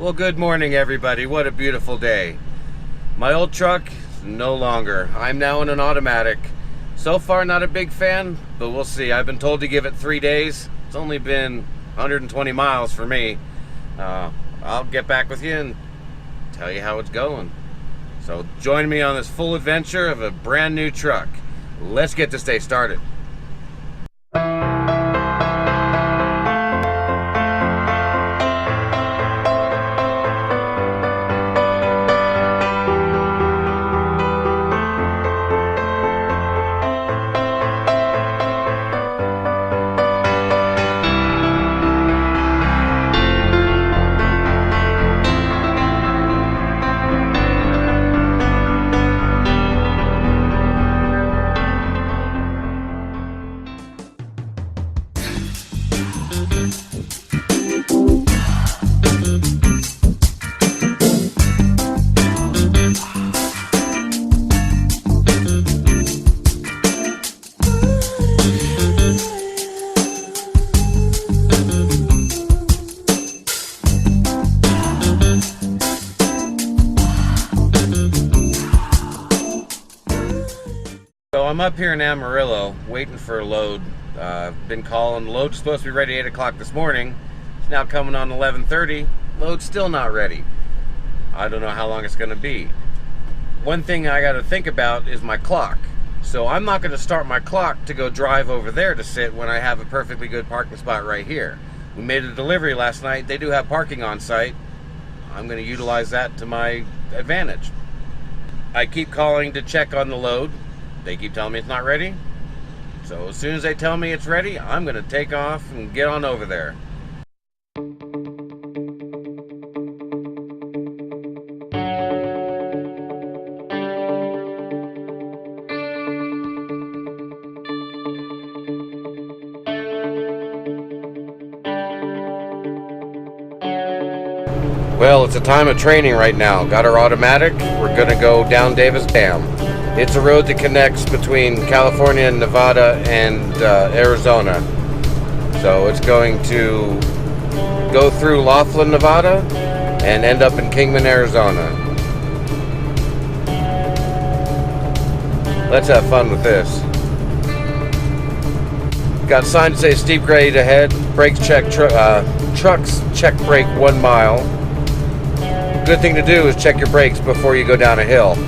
Well, good morning, everybody. What a beautiful day. My old truck, no longer. I'm now in an automatic. So far, not a big fan, but we'll see. I've been told to give it 3 days. It's only been 120 miles for me. I'll get back with you and tell you how it's going. So join me on this full adventure of a brand new truck. Let's get this day started. So I'm up here in Amarillo waiting for a load. Been calling. The load's supposed to be ready at 8 o'clock this morning. It's now coming on 11:30. Load's still not ready. I don't know how long it's going to be. One thing I got to think about is my clock. So I'm not going to start my clock to go drive over there to sit when I have a perfectly good parking spot right here. We made a delivery last night. They do have parking on site. I'm going to utilize that to my advantage. I keep calling to check on the load. They keep telling me it's not ready. So as soon as they tell me it's ready, I'm going to take off and get on over there. Well, it's a time of training right now. Got our automatic. We're going to go down Davis Dam. It's a road that connects between California and Nevada and Arizona. So it's going to go through Laughlin, Nevada and end up in Kingman, Arizona. Let's have fun with this. Got sign to say steep grade ahead. Brakes check, trucks check brake 1 mile. Good thing to do is check your brakes before you go down a hill.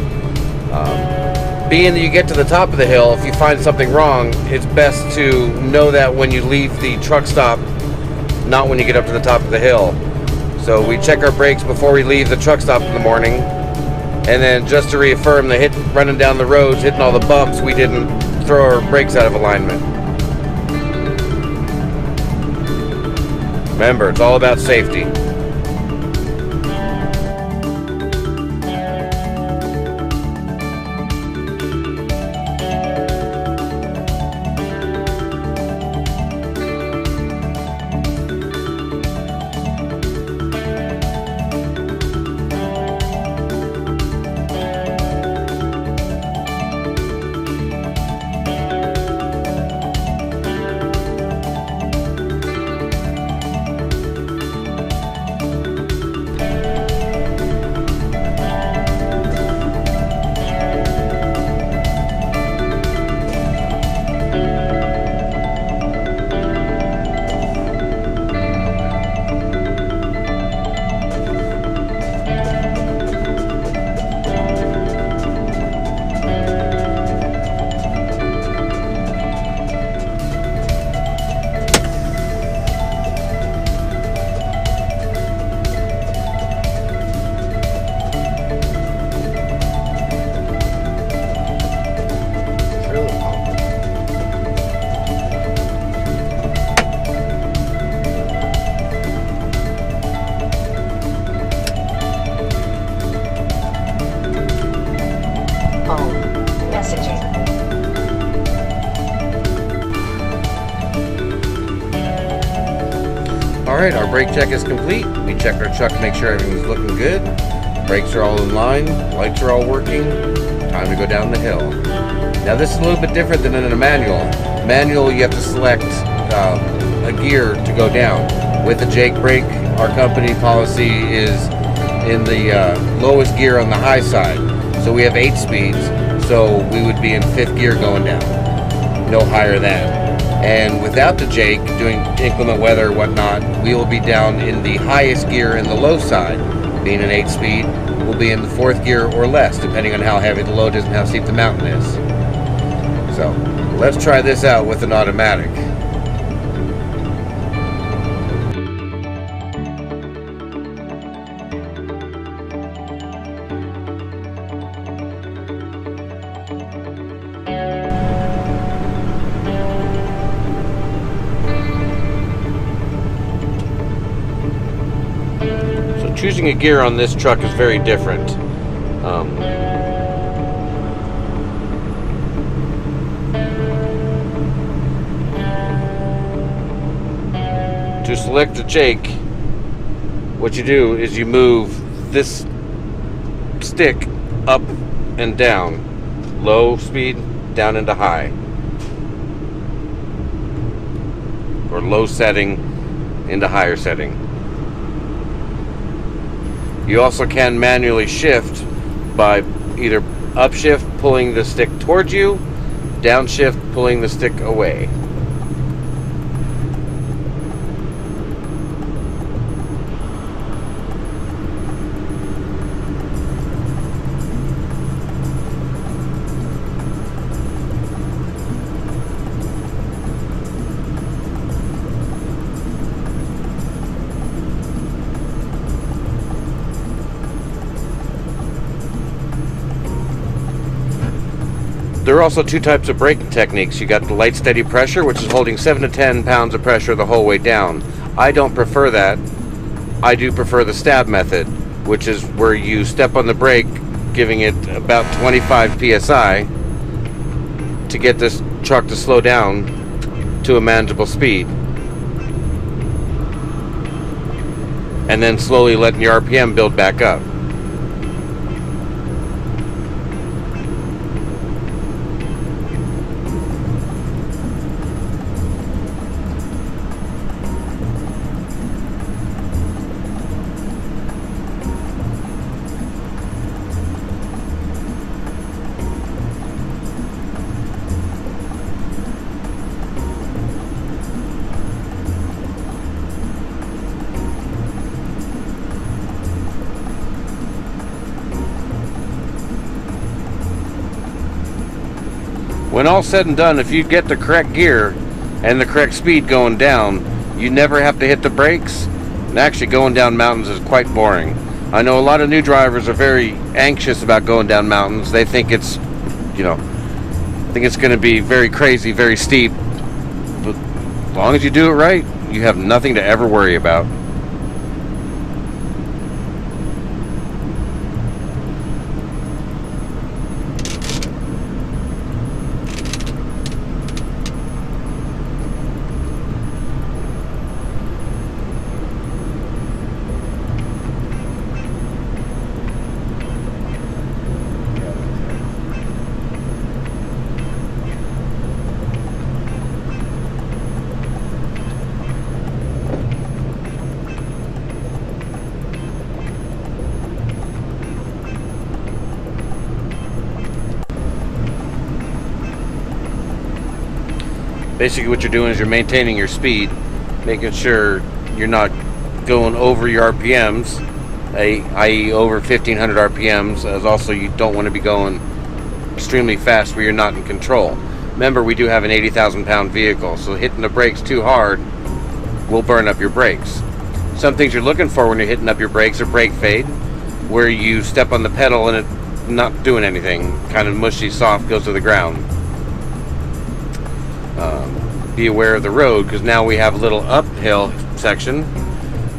Being that you get to the top of the hill, if you find something wrong, it's best to know that when you leave the truck stop, not when you get up to the top of the hill. So we check our brakes before we leave the truck stop in the morning, and then just to reaffirm the running down the roads, hitting all the bumps, we didn't throw our brakes out of alignment. Remember, it's all about safety. Alright, our brake check is complete. We checked our truck to make sure everything's looking good. Brakes are all in line, lights are all working. Time to go down the hill. Now this is a little bit different than in a manual. Manual, you have to select a gear to go down. With the Jake brake, our company policy is in the lowest gear on the high side. So we have 8 speeds, so we would be in 5th gear going down, no higher than. And without the Jake, doing inclement weather or whatnot, we will be down in the highest gear in the low side. Being an 8 speed, we'll be in the 4th gear or less, depending on how heavy the load is and how steep the mountain is. So let's try this out with an automatic. Choosing a gear on this truck is very different. To select the Jake, what you do is you move this stick up and down. Low speed, down into high. Or low setting into higher setting. You also can manually shift by either upshift pulling the stick towards you, downshift pulling the stick away. There are also 2 types of braking techniques. You got the light steady pressure, which is holding 7 to 10 pounds of pressure the whole way down. I don't prefer that. I do prefer the stab method, which is where you step on the brake, giving it about 25 psi to get this truck to slow down to a manageable speed. And then slowly letting your RPM build back up. When all said and done, if you get the correct gear and the correct speed going down, you never have to hit the brakes. And actually going down mountains is quite boring. I know a lot of new drivers are very anxious about going down mountains. They think it's, going to be very crazy, very steep. But as long as you do it right, you have nothing to ever worry about. Basically what you're doing is you're maintaining your speed, making sure you're not going over your RPMs, i.e. over 1500 RPMs, as also you don't want to be going extremely fast where you're not in control. Remember, we do have an 80,000 pound vehicle, so hitting the brakes too hard will burn up your brakes. Some things you're looking for when you're hitting up your brakes are brake fade, where you step on the pedal and it's not doing anything, kind of mushy, soft, goes to the ground. Be aware of the road, because now we have a little uphill section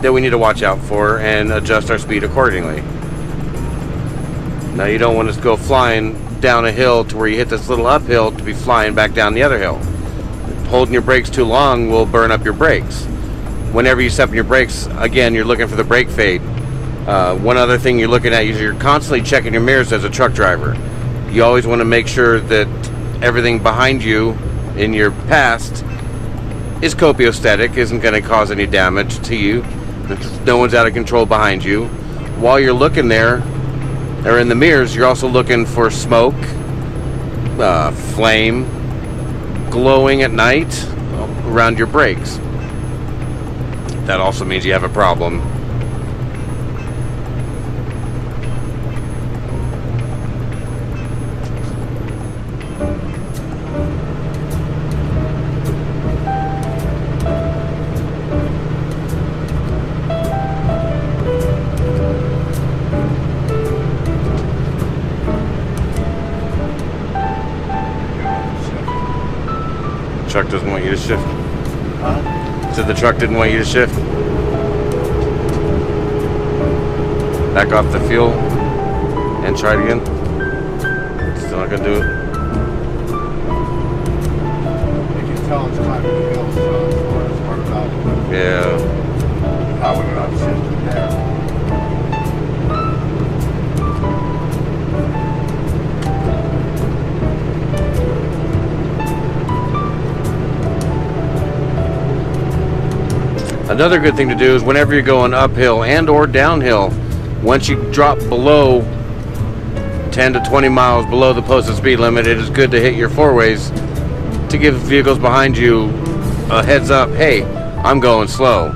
that we need to watch out for and adjust our speed accordingly. Now you don't want to go flying down a hill to where you hit this little uphill to be flying back down the other hill. Holding your brakes too long will burn up your brakes. Whenever you step on your brakes, again, you're looking for the brake fade. One other thing you're looking at is you're constantly checking your mirrors as a truck driver. You always want to make sure that everything behind you in your past is copacetic, isn't going to cause any damage to you. No one's out of control behind you. While you're looking there, or in the mirrors, you're also looking for smoke, flame, glowing at night around your brakes. That also means you have a problem. Truck doesn't want you to shift. So the truck didn't want you to shift. Back off the fuel and try it again. Still not gonna do it. You can tell it's climbing the hill, so it's smart about it. Yeah. I would not shift it there. Another good thing to do is whenever you're going uphill and or downhill, once you drop below 10 to 20 miles below the posted speed limit, it is good to hit your four-ways to give vehicles behind you a heads up, hey, I'm going slow.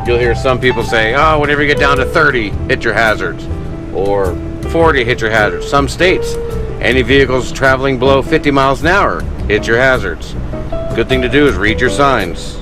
You'll hear some people say, oh, whenever you get down to 30, hit your hazards. Or 40, hit your hazards. Some states, any vehicles traveling below 50 miles an hour, hit your hazards. Good thing to do is read your signs.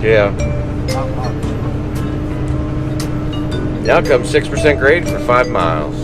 Yeah. Now comes 6% grade for 5 miles.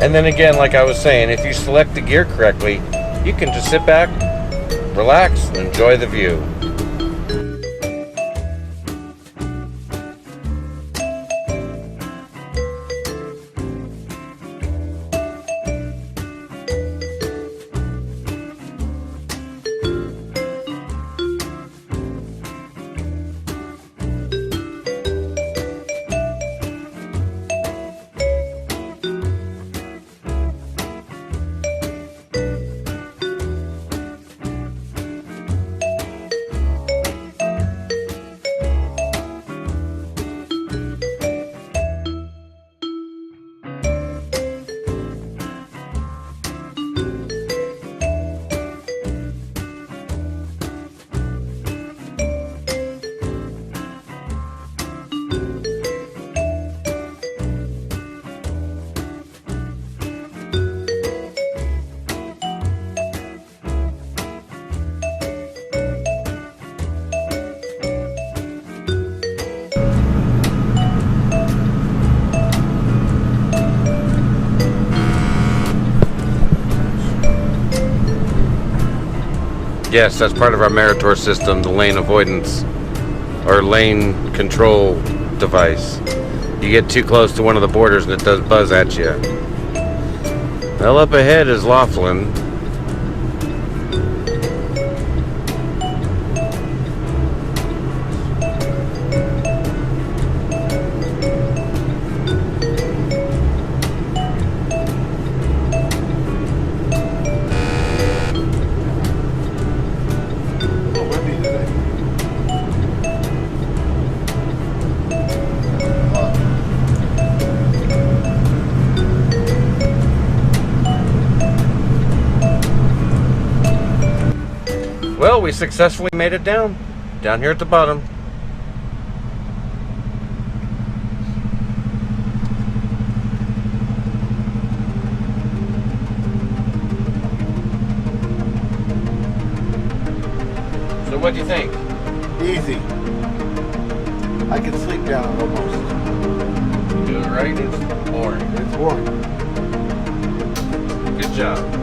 And then again, like I was saying, if you select the gear correctly, you can just sit back, relax, and enjoy the view. Yes, that's part of our Meritor system, the lane avoidance or lane control device. You get too close to one of the borders and it does buzz at you. Well, up ahead is Laughlin. Well, we successfully made it down here at the bottom. So what do you think? Easy. I can sleep down it almost. You do it right, it's boring. It's boring. Good job.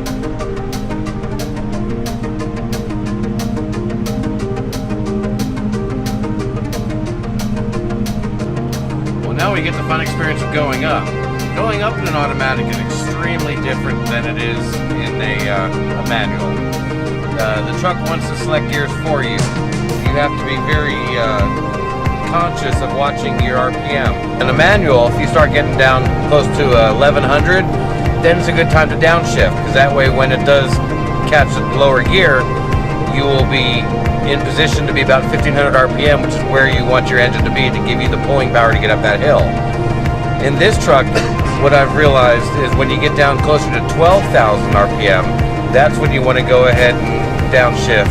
Now we get the fun experience of going up. Going up in an automatic is extremely different than it is in a manual. The truck wants to select gears for you. You have to be very conscious of watching your RPM. In a manual, if you start getting down close to 1100, then it's a good time to downshift, because that way when it does catch the lower gear, you will be in position to be about 1500 RPM, which is where you want your engine to be to give you the pulling power to get up that hill. In this truck, what I've realized is when you get down closer to 12,000 RPM, that's when you want to go ahead and downshift.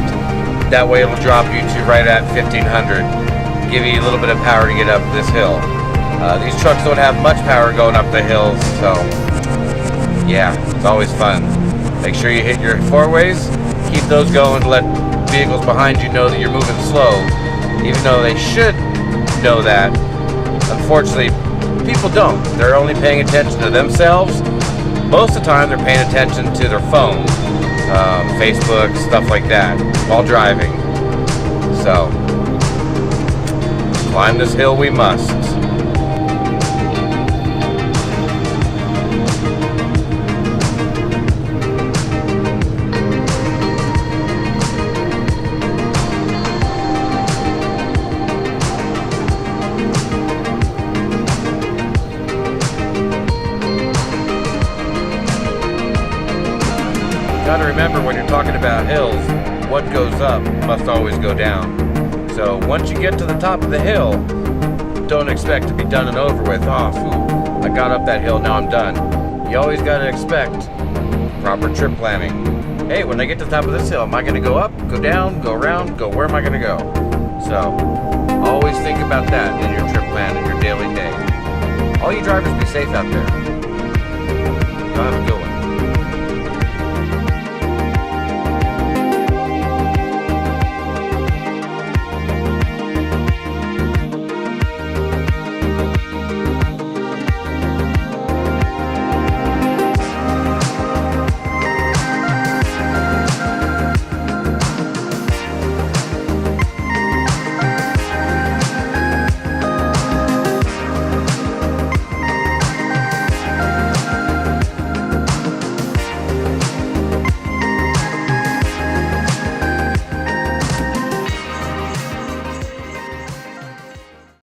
That way it'll drop you to right at 1500, give you a little bit of power to get up this hill. These trucks don't have much power going up the hills, so yeah, it's always fun. Make sure you hit your four-ways, keep those going to let vehicles behind you know that you're moving slow, even though they should know that. Unfortunately, people don't. They're only paying attention to themselves. Most of the time, they're paying attention to their phone, Facebook, stuff like that, while driving. So, climb this hill we must. Got to remember, when you're talking about hills, what goes up must always go down. So once you get to the top of the hill, don't expect to be done and over with. Oh, phew, I got up that hill, now I'm done. You always got to expect proper trip planning. Hey, when I get to the top of this hill, am I going to go up, go down, go around, go where am I going to go? So always think about that in your trip plan and your daily day. All you drivers, be safe out there. Have a good